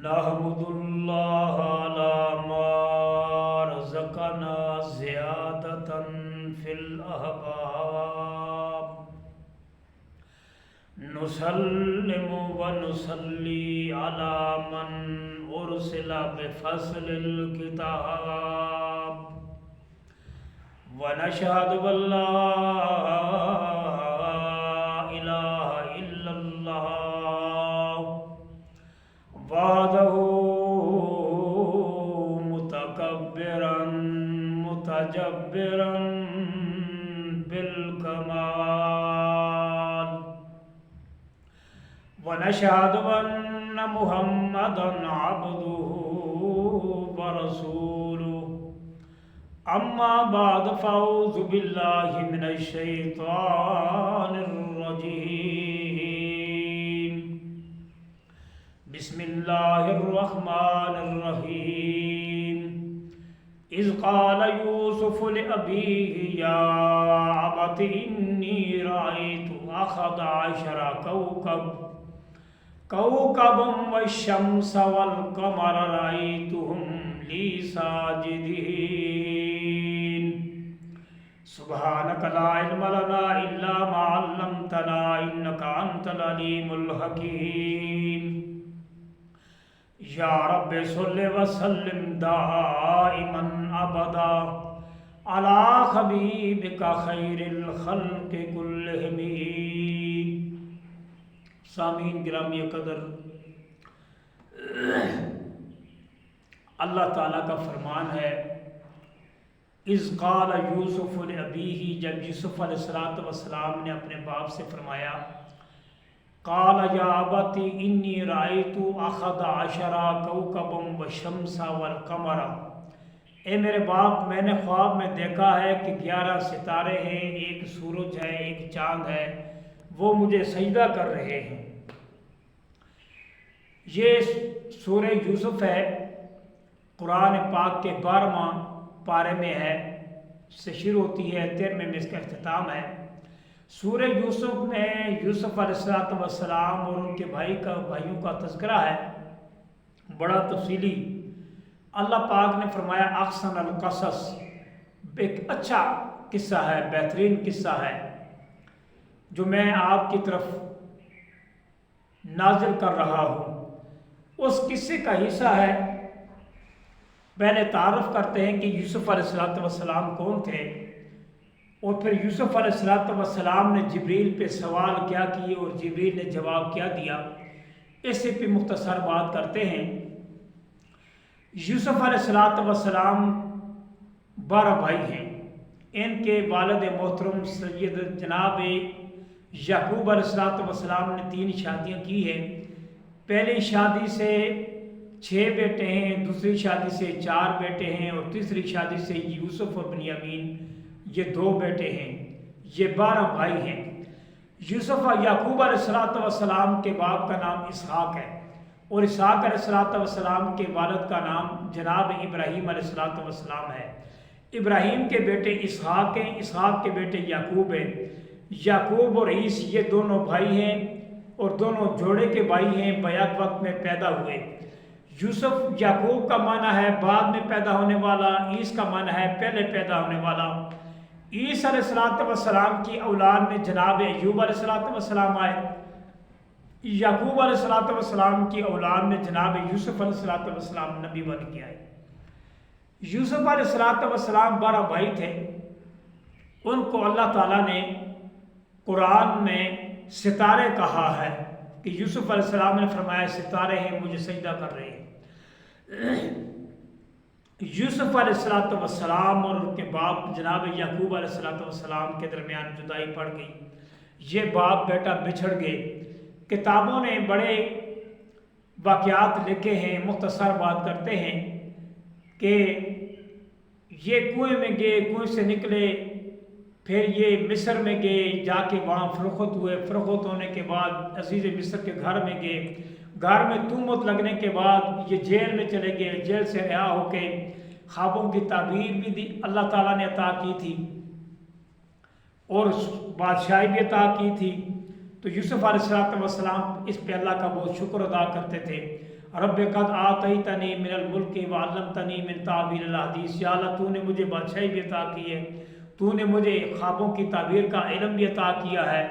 نحمداللہ علی ما رزقنا زیادة فی الاحباب نسلم و نصلی علی من ارسل بفصل الکتاب ونشهد ان لا الہ الا اللہ وحدہ متکبرا متجبرا بالکمال ونشهد ان محمدا عبدہ ورسولہ اما بعد فاعوذ باللہ من الشیطان الرجیم بسم اللہ الرحمن الرحیم اذ قال یوسف لأبیہ یا ابت انی رأیت احد عشر کوكبا والشمس والقمر رأيتهم لي ساجدين سبحانك لا علم لنا إلا ما علمتنا إنك أنت العليم الحكيم يا رب صل وسلم دائما أبدا على حبيبك خير الخلق كلهم. سامعین گرامی قدر، اللہ تعالیٰ کا فرمان ہے اذ قال یوسف لابیہ، جب یوسف علیہ السلام نے اپنے باپ سے فرمایا قال یا ابت انی رأیت احد عشر کوكبا والشمس والقمر، اے میرے باپ میں نے خواب میں دیکھا ہے کہ 11 ستارے ہیں، ایک سورج ہے، ایک چاند ہے، وہ مجھے سجدہ کر رہے ہیں. یہ سورہ یوسف ہے، قرآن پاک کے 12واں پارے میں ہے، سے شروع ہوتی ہے، 13ویں میں اس کا اختتام ہے. سورہ یوسف میں یوسف علیہ السلام اور ان کے بھائیوں کا تذکرہ ہے، بڑا تفصیلی. اللہ پاک نے فرمایا احسن القصص، ایک اچھا قصہ ہے، بہترین قصہ ہے جو میں آپ کی طرف نازل کر رہا ہوں. اس قصے کا حصہ ہے، پہلے تعارف کرتے ہیں کہ یوسف علیہ السلام کون تھے، اور پھر یوسف علیہ السلام نے جبریل پہ سوال کیا کیے اور جبریل نے جواب کیا دیا. اسے پہ مختصر بات کرتے ہیں. یوسف علیہ السلام 12 بھائی ہیں. ان کے والد محترم سید جناب یعقوب علیہ السلام نے 3 شادیاں کی ہیں. پہلی شادی سے 6 بیٹے ہیں، دوسری شادی سے 4 بیٹے ہیں، اور تیسری شادی سے یوسف اور بنیامین یہ 2 بیٹے ہیں. یہ 12 بھائی ہیں. یعقوب علیہ السلام کے باپ کا نام اسحاق ہے، اور اسحاق علیہ السلام کے والد کا نام جناب ابراہیم علیہ السلام ہے. ابراہیم کے بیٹے اسحاق ہیں، اسحاق کے بیٹے یعقوب ہیں. یعقوب اور عیس یہ دونوں بھائی ہیں، اور دونوں جوڑے کے بھائی ہیں، بیک وقت میں پیدا ہوئے. یوسف یعقوب کا معنی ہے بعد میں پیدا ہونے والا، عیس کا معنی ہے پہلے پیدا ہونے والا. عیس علیہ السلام کی اولاد میں جناب ایوب علیہ السلام آئے. یعقوب علیہ السلام کی اولاد میں جناب یوسف علیہ السلام نبی بن کے آئے. یوسف علیہ السلام 12 بھائی تھے. ان کو اللہ تعالیٰ نے قرآن میں ستارے کہا ہے کہ یوسف علیہ السلام نے فرمایا ستارے ہیں مجھے سجدہ کر رہے ہیں. یوسف علیہ السلام اور ان کے باپ جناب یعقوب علیہ السلام کے درمیان جدائی پڑ گئی. یہ باپ بیٹا بچھڑ گئے. کتابوں نے بڑے واقعات لکھے ہیں، مختصر بات کرتے ہیں کہ یہ کنویں میں گئے، کنویں سے نکلے، پھر یہ مصر میں گئے، جا کے وہاں فروخت ہوئے، فروخت ہونے کے بعد عزیز مصر کے گھر میں گئے، گھر میں تہمت لگنے کے بعد یہ جیل میں چلے گئے. جیل سے رہا ہو کے خوابوں کی تعبیر بھی دی اللہ تعالیٰ نے عطا کی تھی، اور بادشاہی بھی عطا کی تھی. تو تو یوسف علیہ السلام اس پہ اللہ کا بہت شکر ادا کرتے تھے۔ رب قد آتیتنی من الملک وعلمتنی من تعبیر الحدیث، یا اللہ تو نے مجھے بادشاہی بھی عطا کی ہے، تو نے مجھے خوابوں کی تعبیر کا علم بھی عطا کیا ہے۔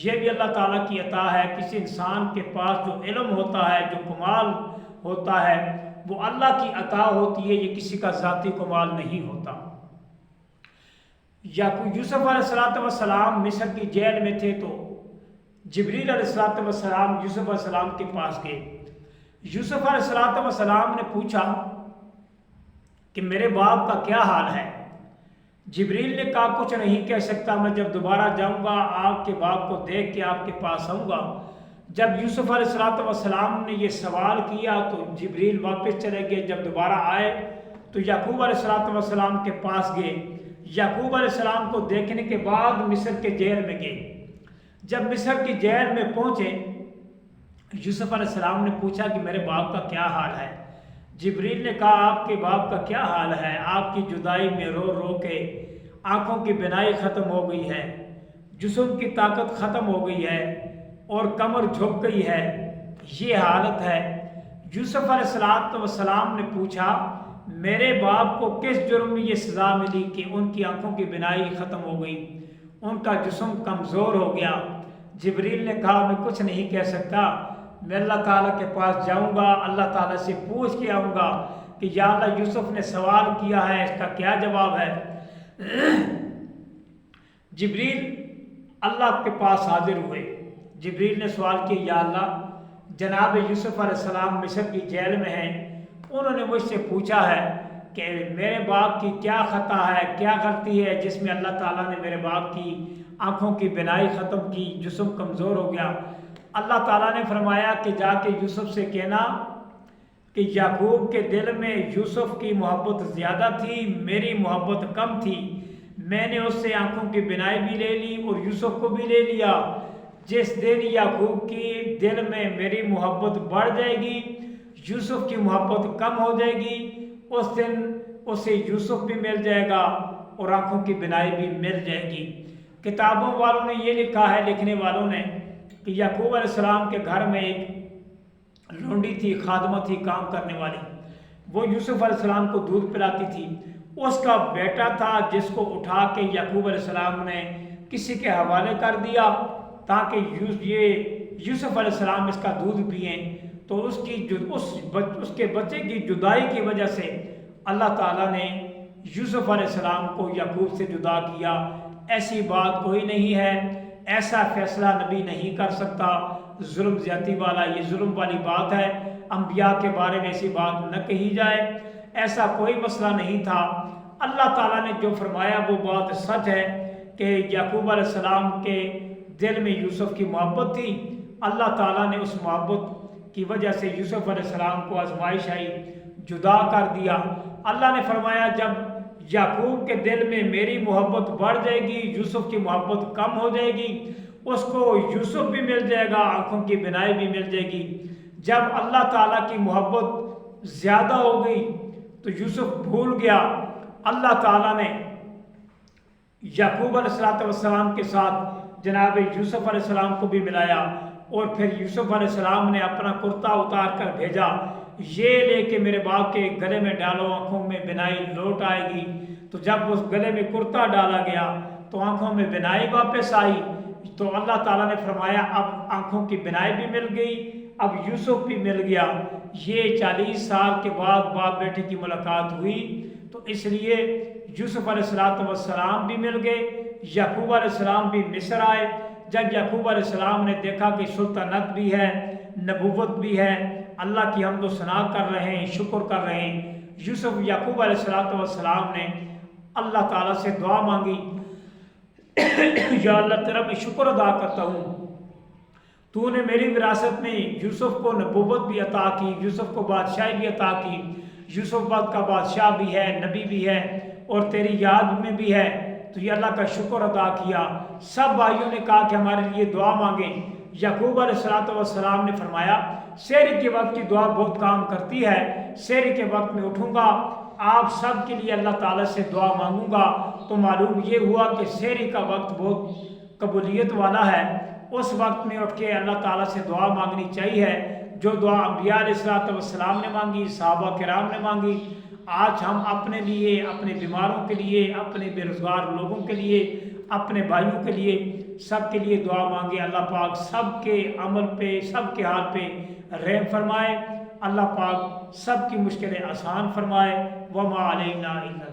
یہ بھی اللہ تعالیٰ کی عطا ہے۔ کسی انسان کے پاس جو علم ہوتا ہے، جو کمال ہوتا ہے، وہ اللہ کی عطا ہوتی ہے، یہ کسی کا ذاتی کمال نہیں ہوتا۔ یوسف علیہ السلام مصر کی جیل میں تھے تو جبریل علیہ السلام یوسف علیہ السلام کے پاس گئے۔ یوسف علیہ السلام نے پوچھا کہ میرے باپ کا کیا حال ہے؟ جبریل نے کہا کچھ نہیں کہہ سکتا، میں جب دوبارہ جاؤں گا آپ کے باپ کو دیکھ کے آپ کے پاس آؤں گا۔ جب یوسف علیہ السلام نے یہ سوال کیا تو جبریل واپس چلے گئے۔ جب دوبارہ آئے تو یعقوب علیہ السلام کے پاس گئے۔ یعقوب علیہ السلام کو دیکھنے کے بعد مصر کے جیل میں گئے۔ جب مصر کی جیل میں پہنچے، یوسف علیہ السلام نے پوچھا کہ میرے باپ کا کیا حال ہے؟ جبریل نے کہا آپ کے باپ کا کیا حال ہے؟ آپ کی جدائی میں رو رو کے آنکھوں کی بینائی ختم ہو گئی ہے، جسم کی طاقت ختم ہو گئی ہے اور کمر جھک گئی ہے، یہ حالت ہے۔ یوسف علیہ السلام نے پوچھا میرے باپ کو کس جرم میں یہ سزا ملی کہ ان کی آنکھوں کی بینائی ختم ہو گئی، ان کا جسم کمزور ہو گیا؟ جبریل نے کہا میں کچھ نہیں کہہ سکتا، میں اللہ تعالیٰ کے پاس جاؤں گا، اللہ تعالیٰ سے پوچھ کے آؤں گا کہ یا اللہ یوسف نے سوال کیا ہے، اس کا کیا جواب ہے۔ جبریل اللہ کے پاس حاضر ہوئے۔ جبریل نے سوال کیا یا اللہ جناب یوسف علیہ السلام مصر کی جیل میں ہیں، انہوں نے مجھ سے پوچھا ہے کہ میرے باپ کی کیا خطا ہے، کیا غلطی ہے جس میں اللہ تعالیٰ نے میرے باپ کی آنکھوں کی بینائی ختم کی، جسم کمزور ہو گیا۔ اللہ تعالیٰ نے فرمایا کہ جا کے یوسف سے کہنا کہ یعقوب کے دل میں یوسف کی محبت زیادہ تھی، میری محبت کم تھی، میں نے اس سے آنکھوں کی بینائی بھی لے لی اور یوسف کو بھی لے لیا۔ جس دن یعقوب کی دل میں میری محبت بڑھ جائے گی، یوسف کی محبت کم ہو جائے گی، اس دن اسے یوسف بھی مل جائے گا اور آنکھوں کی بینائی بھی مل جائے گی۔ کتابوں والوں نے یہ لکھا ہے، لکھنے والوں نے، کہ یعقوب علیہ السلام کے گھر میں ایک لونڈی تھی، خادمہ تھی، کام کرنے والی، وہ یوسف علیہ السلام کو دودھ پلاتی تھی۔ اس کا بیٹا تھا جس کو اٹھا کے یعقوب علیہ السلام نے کسی کے حوالے کر دیا تاکہ یوسف علیہ السلام اس کا دودھ پئیں۔ تو اس کے بچے کی جدائی کی وجہ سے اللہ تعالیٰ نے یوسف علیہ السلام کو یعقوب سے جدا کیا۔ ایسی بات کوئی نہیں ہے، ایسا فیصلہ نبی نہیں کر سکتا، ظلم زیادتی والا، یہ ظلم والی بات ہے، انبیاء کے بارے میں ایسی بات نہ کہی جائے، ایسا کوئی مسئلہ نہیں تھا۔ اللہ تعالیٰ نے جو فرمایا وہ بات سچ ہے کہ یعقوب علیہ السلام کے دل میں یوسف کی محبت تھی۔ اللہ تعالیٰ نے اس محبت کی وجہ سے یوسف علیہ السلام کو آزمائش آئی، جدا کر دیا۔ اللہ نے فرمایا جب یعقوب کے دل میں میری محبت بڑھ جائے گی، یوسف کی محبت کم ہو جائے گی، اس کو یوسف بھی مل جائے گا، آنکھوں کی بینائی بھی مل جائے گی۔ جب اللہ تعالیٰ کی محبت زیادہ ہو گئی تو یوسف بھول گیا۔ اللہ تعالیٰ نے یعقوب علیہ السلام کے ساتھ جناب یوسف علیہ السلام کو بھی ملایا، اور پھر یوسف علیہ السلام نے اپنا کرتا اتار کر بھیجا، یہ لے کے میرے باپ کے گلے میں ڈالو، آنکھوں میں بینائی لوٹ آئے گی۔ تو جب اس گلے میں کرتا ڈالا گیا تو آنکھوں میں بینائی واپس آئی۔ تو اللہ تعالیٰ نے فرمایا اب آنکھوں کی بینائی بھی مل گئی، اب یوسف بھی مل گیا۔ یہ 40 سال کے بعد باپ بیٹے کی ملاقات ہوئی، تو اس لیے یوسف علیہ السلام بھی مل گئے، یعقوب علیہ السلام بھی مصر آئے۔ جب یعقوب علیہ السلام نے دیکھا کہ سلطنت بھی ہے، نبوت بھی ہے، اللہ کی حمد و ثنا کر رہے ہیں، شکر کر رہے ہیں، یعقوب علیہ السلام نے اللہ تعالیٰ سے دعا مانگی، یا اللہ تیرا میں شکر ادا کرتا ہوں، تو نے میری وراثت میں یوسف کو نبوت بھی عطا کی، یوسف کو بادشاہی بھی عطا کی، یوسف بعد کا بادشاہ بھی ہے، نبی بھی ہے اور تیری یاد میں بھی ہے، تو یہ اللہ کا شکر ادا کیا۔ سب بھائیوں نے کہا کہ ہمارے لیے دعا مانگیں۔ یعقوب علیہ السلام نے فرمایا سحر کے وقت کی دعا بہت کام کرتی ہے، سحر کے وقت میں اٹھوں گا، آپ سب کے لیے اللہ تعالیٰ سے دعا مانگوں گا۔ تو معلوم یہ ہوا کہ سحر کا وقت بہت قبولیت والا ہے، اس وقت میں اٹھ کے اللہ تعالیٰ سے دعا مانگنی چاہیے، جو دعا انبیاء علیہ السلام نے مانگی، صحابہ کرام نے مانگی۔ آج ہم اپنے لیے، اپنے بیماروں کے لیے، اپنے بے روزگار لوگوں کے لیے، اپنے بھائیوں کے لیے، سب کے لیے دعا مانگے۔ اللہ پاک سب کے عمل پہ، سب کے حال پہ رحم فرمائے۔ اللہ پاک سب کی مشکلیں آسان فرمائے۔ وما علینا الا